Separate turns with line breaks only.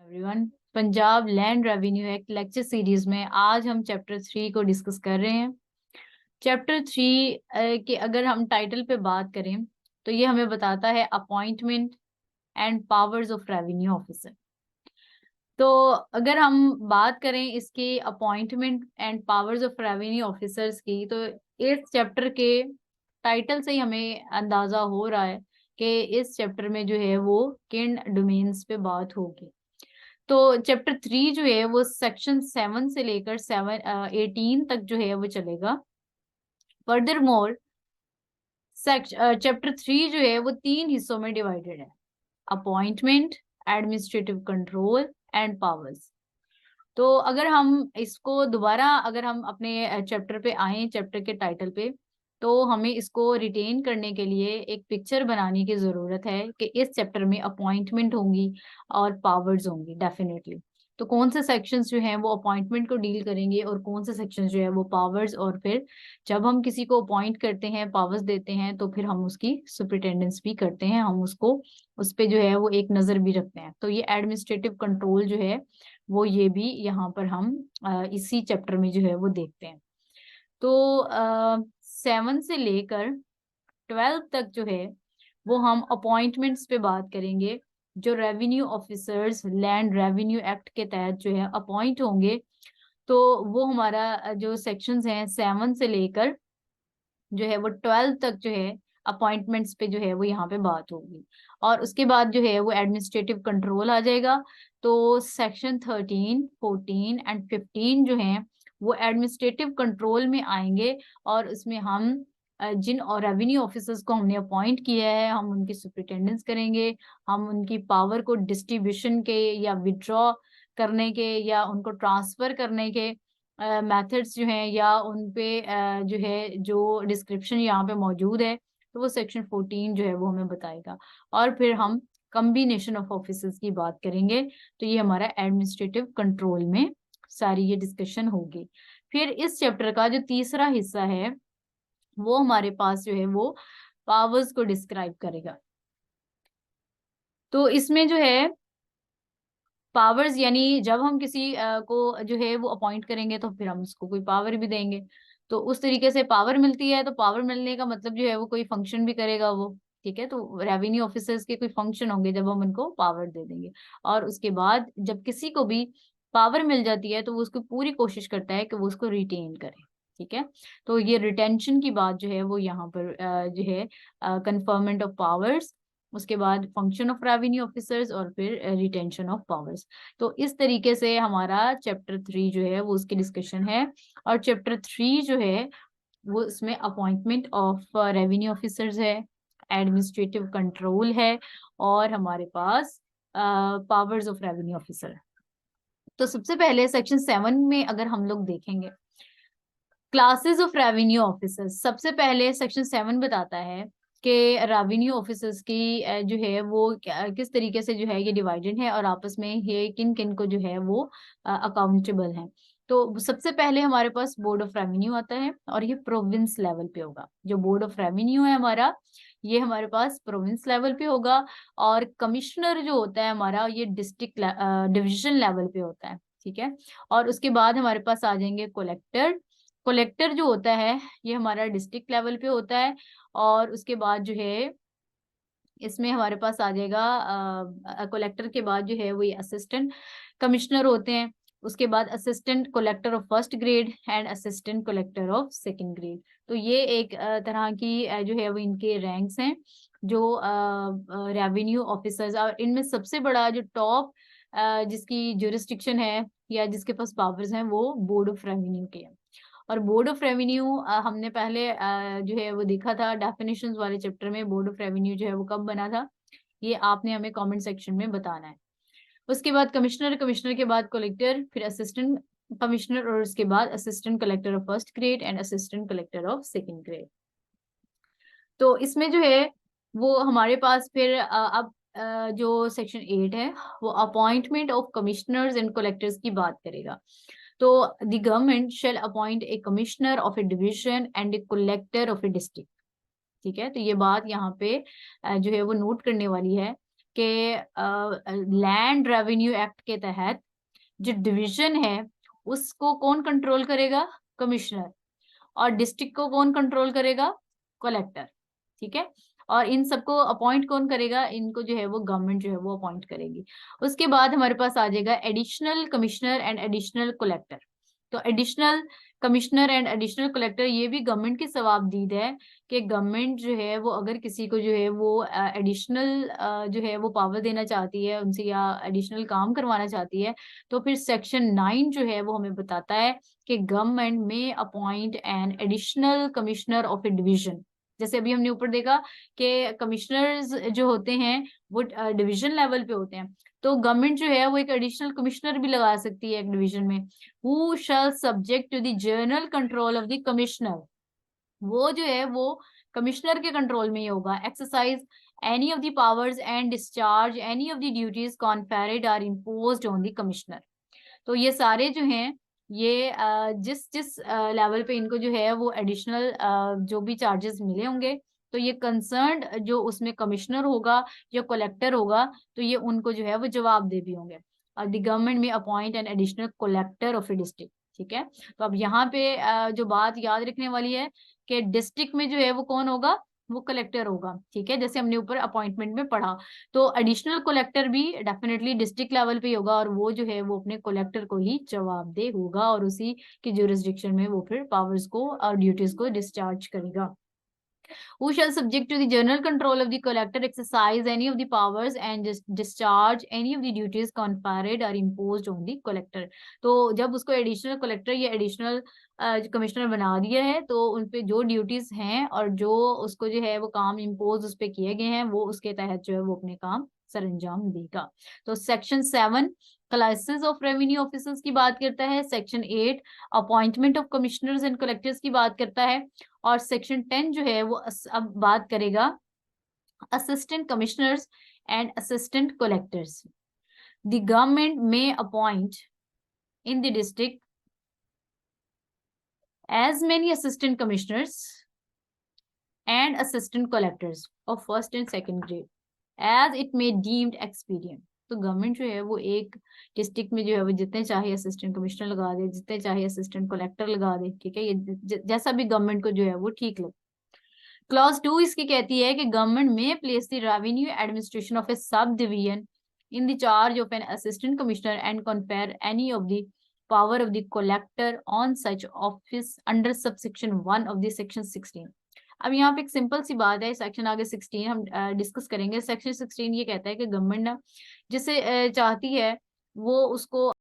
Everyone, Punjab land revenue act lecture series में आज हम चैप्टर 3 को डिस्कस कर रहे हैं। चैप्टर 3 के अगर हम टाइटल पे बात करें तो ये हमें बताता है appointment and powers of revenue officer. तो अगर हम बात करें इसकी appointment and powers of revenue officers की, तो इस चैप्टर के टाइटल से ही हमें अंदाजा हो रहा है कि इस चैप्टर में जो है वो किन डोमेन्स पे बात होगी। तो चैप्टर 3 जो है वो सेक्शन 7 से लेकर 18 तक जो है वो चलेगा। फर्दर मोर चैप्टर 3 जो है वो 3 हिस्सों में डिवाइडेड है: appointment, administrative control and powers. तो अगर हम इसको दोबारा अगर हम अपने चैप्टर पे आए, चैप्टर के टाइटल पे, तो हमें इसको रिटेन करने के लिए एक पिक्चर बनाने की जरूरत है कि इस चैप्टर में अपॉइंटमेंट होंगी और पावर्स होंगी डेफिनेटली। तो कौन से सेक्शंस जो हैं वो अपॉइंटमेंट को डील करेंगे और कौन से सेक्शंस जो है वो पावर्स, और फिर जब हम किसी को अपॉइंट करते हैं, पावर्स देते हैं, तो फिर हम उसकी सुपरिटेंडेंस भी करते हैं, हम उसको उस पे जो है वो एक नजर भी रखते हैं। तो ये एडमिनिस्ट्रेटिव कंट्रोल जो है वो ये भी यहाँ पर हम इसी चैप्टर में जो है वो देखते हैं। तो 7 से लेकर 12 तक जो है वो हम अपॉइंटमेंट्स पे बात करेंगे, जो revenue officers land revenue act के तहत जो है अपॉइंट होंगे। तो वो हमारा जो सेक्शंस हैं 7 से लेकर जो है वो 12 तक जो है अपॉइंटमेंट्स पे जो है वो यहाँ पे बात होगी। और उसके बाद जो है वो एडमिनिस्ट्रेटिव कंट्रोल आ जाएगा। तो सेक्शन 13, 14 एंड 15 जो है वो एडमिनिस्ट्रेटिव कंट्रोल में आएंगे, और उसमें हम जिन और रेवेन्यू ऑफिसर्स को हमने अपॉइंट किया है हम उनकी सुपरिटेंडेंस करेंगे। हम उनकी पावर को डिस्ट्रीब्यूशन के या विड्रॉ करने के या उनको ट्रांसफर करने के मेथड्स जो हैं या उन पे जो है जो डिस्क्रिप्शन यहाँ पे मौजूद है, तो वो सेक्शन 14 जो है वो हमें बताएगा। और फिर हम कम्बिनेशन ऑफ ऑफिसर्स की बात करेंगे। तो ये हमारा एडमिनिस्ट्रेटिव कंट्रोल में सारी ये डिस्कशन होगी। फिर इस चैप्टर का जो तीसरा हिस्सा है वो हमारे पास जो है वो पावर्स को डिस्क्राइब करेगा। तो इसमें जो है पावर्स यानी जब हम किसी को जो है वो अपॉइंट करेंगे तो फिर हम उसको कोई पावर भी देंगे। तो उस तरीके से पावर मिलती है। तो पावर मिलने का मतलब जो है वो कोई फंक्शन भी करेगा वो। ठीक है, तो रेवेन्यू ऑफिसर्स के कोई फंक्शन होंगे जब हम उनको पावर दे देंगे। और उसके बाद जब किसी को भी पावर मिल जाती है तो वो उसको पूरी कोशिश करता है कि वो उसको रिटेन करे। ठीक है, तो ये रिटेंशन की बात जो है वो यहाँ पर जो है कन्फर्मेंट ऑफ पावर्स, उसके बाद फंक्शन ऑफ रेवेन्यू ऑफिसर्स और फिर रिटेंशन ऑफ पावर्स। तो इस तरीके से हमारा चैप्टर 3 जो है वो उसकी डिस्कशन है। और चैप्टर 3 जो है वो इसमें अपॉइंटमेंट ऑफ रेवेन्यू ऑफिसर्स है, एडमिनिस्ट्रेटिव कंट्रोल है, और हमारे पास पावर्स ऑफ रेवेन्यू ऑफिसर। तो सबसे पहले सेक्शन 7 में अगर हम लोग देखेंगे क्लासेस ऑफ रेवेन्यू ऑफिसर्स, सबसे पहले सेक्शन 7 बताता है कि रेवेन्यू ऑफिसर्स की जो है वो किस तरीके से जो है ये डिवाइडेड है और आपस में ये किन किन को जो है वो अकाउंटेबल है। तो सबसे पहले हमारे पास बोर्ड ऑफ रेवेन्यू आता है, और ये प्रोविंस लेवल पे होगा। जो बोर्ड ऑफ रेवेन्यू है हमारा, ये हमारे पास प्रोविंस लेवल पे होगा। और कमिश्नर जो होता है हमारा, ये डिस्ट्रिक्ट डिविजन लेवल पे होता है। ठीक है, और उसके बाद हमारे पास आ जाएंगे कलेक्टर। कलेक्टर जो होता है ये हमारा डिस्ट्रिक्ट लेवल पे होता है। और उसके बाद जो है इसमें हमारे पास आ जाएगा कलेक्टर के बाद जो है वो ये असिस्टेंट कमिश्नर होते हैं। उसके बाद assistant collector of first grade and assistant collector of second grade. तो ये एक तरह की जो है वो इनके रैंक्स हैं जो रेवेन्यू ऑफिसर्स। और इनमें सबसे बड़ा जो टॉप जिसकी जुरिस्डिक्शन है या जिसके पास पावर्स हैं वो बोर्ड ऑफ रेवेन्यू के हैं। और बोर्ड ऑफ रेवेन्यू हमने पहले जो है वो देखा था डेफिनेशंस वाले चैप्टर में। बोर्ड ऑफ रेवेन्यू जो है वो कब बना था, ये आपने हमें कमेंट सेक्शन में बताना है। उसके बाद कमिश्नर, कमिश्नर के बाद कलेक्टर, फिर असिस्टेंट कमिश्नर, और उसके बाद assistant collector of first grade and assistant collector of second grade. तो इसमें जो है वो हमारे पास फिर अब जो सेक्शन 8 है वो appointment of commissioners and collectors की बात करेगा। तो the government shall appoint a commissioner of a division and a collector of a district. ठीक है, तो ये बात यहाँ पे जो है वो नोट करने वाली है कि लैंड रेवेन्यू एक्ट के तहत जो डिवीजन है उसको कौन कंट्रोल करेगा? कमिश्नर। और डिस्ट्रिक्ट को कौन कंट्रोल करेगा? कलेक्टर। ठीक है। और इन सबको अपॉइंट कौन करेगा? इनको जो है वो गवर्नमेंट जो है वो अपॉइंट करेगी। उसके बाद हमारे पास आ जाएगा additional commissioner and additional collector. तो additional commissioner and additional collector ये भी गवर्नमेंट की सवाबदीद है कि गवर्नमेंट जो है वो अगर किसी को जो है वो एडिशनल जो है वो पावर देना चाहती है उनसे, या एडिशनल काम करवाना चाहती है, तो फिर सेक्शन 9 जो है वो हमें बताता है कि गवर्नमेंट में appoint an additional commissioner of a division. जैसे अभी हमने ऊपर देखा कि कमिश्नर्स जो होते हैं वो डिवीजन लेवल पे होते हैं, तो गवर्नमेंट जो है वो एक एडिशनल कमिश्नर भी लगा सकती है एक डिवीजन में। Who shall subject to the general control of the commissioner. वो जो है वो कमिश्नर के कंट्रोल में ही होगा। Exercise any of the powers and discharge any of the duties conferred or imposed on the commissioner. तो ये सारे जो हैं ये जिस जिस लेवल पे इनको जो है वो एडिशनल जो भी चार्जेस मिले होंगे, तो ये कंसर्न्ड जो उसमें कमिश्नर होगा या कलेक्टर होगा, तो ये उनको जो है वो जवाब दे भी होंगे। और द गवर्नमेंट में appoint an additional collector of a district. ठीक है। तो अब यहाँ पे जो बात याद रखने वाली है कि डिस्ट्रिक्ट में जो है वो कौन होगा? वो कलेक्टर होगा। ठीक है, जैसे हमने ऊपर अपॉइंटमेंट में पढ़ा। तो एडिशनल कलेक्टर भी डेफिनेटली डिस्ट्रिक्ट लेवल पे ही होगा, और वो जो है वो अपने कलेक्टर को ही जवाबदेह होगा, और उसी की जुरिस्डिक्शन में वो फिर पावर्स को और ड्यूटीज को डिस्चार्ज करेगा। Who shall subject to the general control of the collector exercise any of the powers and discharge any of the duties conferred or imposed on the collector। तो जब उसको एडिशनल कलेक्टर या additional commissioner बना दिया है, तो उनपे जो ड्यूटीज हैं और जो उसको जो है वो काम इम्पोज उस पे किए गए हैं, वो उसके तहत जो है वो अपने काम सरंजाम देगा। तो section 7 classes of revenue officers की बात करता है। Section 8 appointment of commissioners and collectors की बात करता है। और सेक्शन 10 जो है वो अब बात करेगा assistant commissioners and assistant collectors. The government में appoint in the district as many assistant commissioners and assistant collectors of first and second grade as it may deemed expedient। तो गवर्नमेंट जो है वो एक डिस्ट्रिक्ट में जो है वो जितने चाहे असिस्टेंट कमिश्नर लगा दे, जितने चाहे असिस्टेंट कलेक्टर लगा दे। ठीक है, ये जैसा भी गवर्नमेंट को जो है वो ठीक लगे। क्लॉज 2 इसकी कहती है कि गवर्नमेंट में place the revenue administration of A sub division in the charge of an assistant commissioner and compare any of the power of the collector on such office under subsection 1 of the section 16। अब यहाँ पे एक simple सी बात है, section आगे 16 हम discuss करेंगे। Section 16 ये कहता है कि गवर्नमेंट ना जिसे चाहती है वो उसको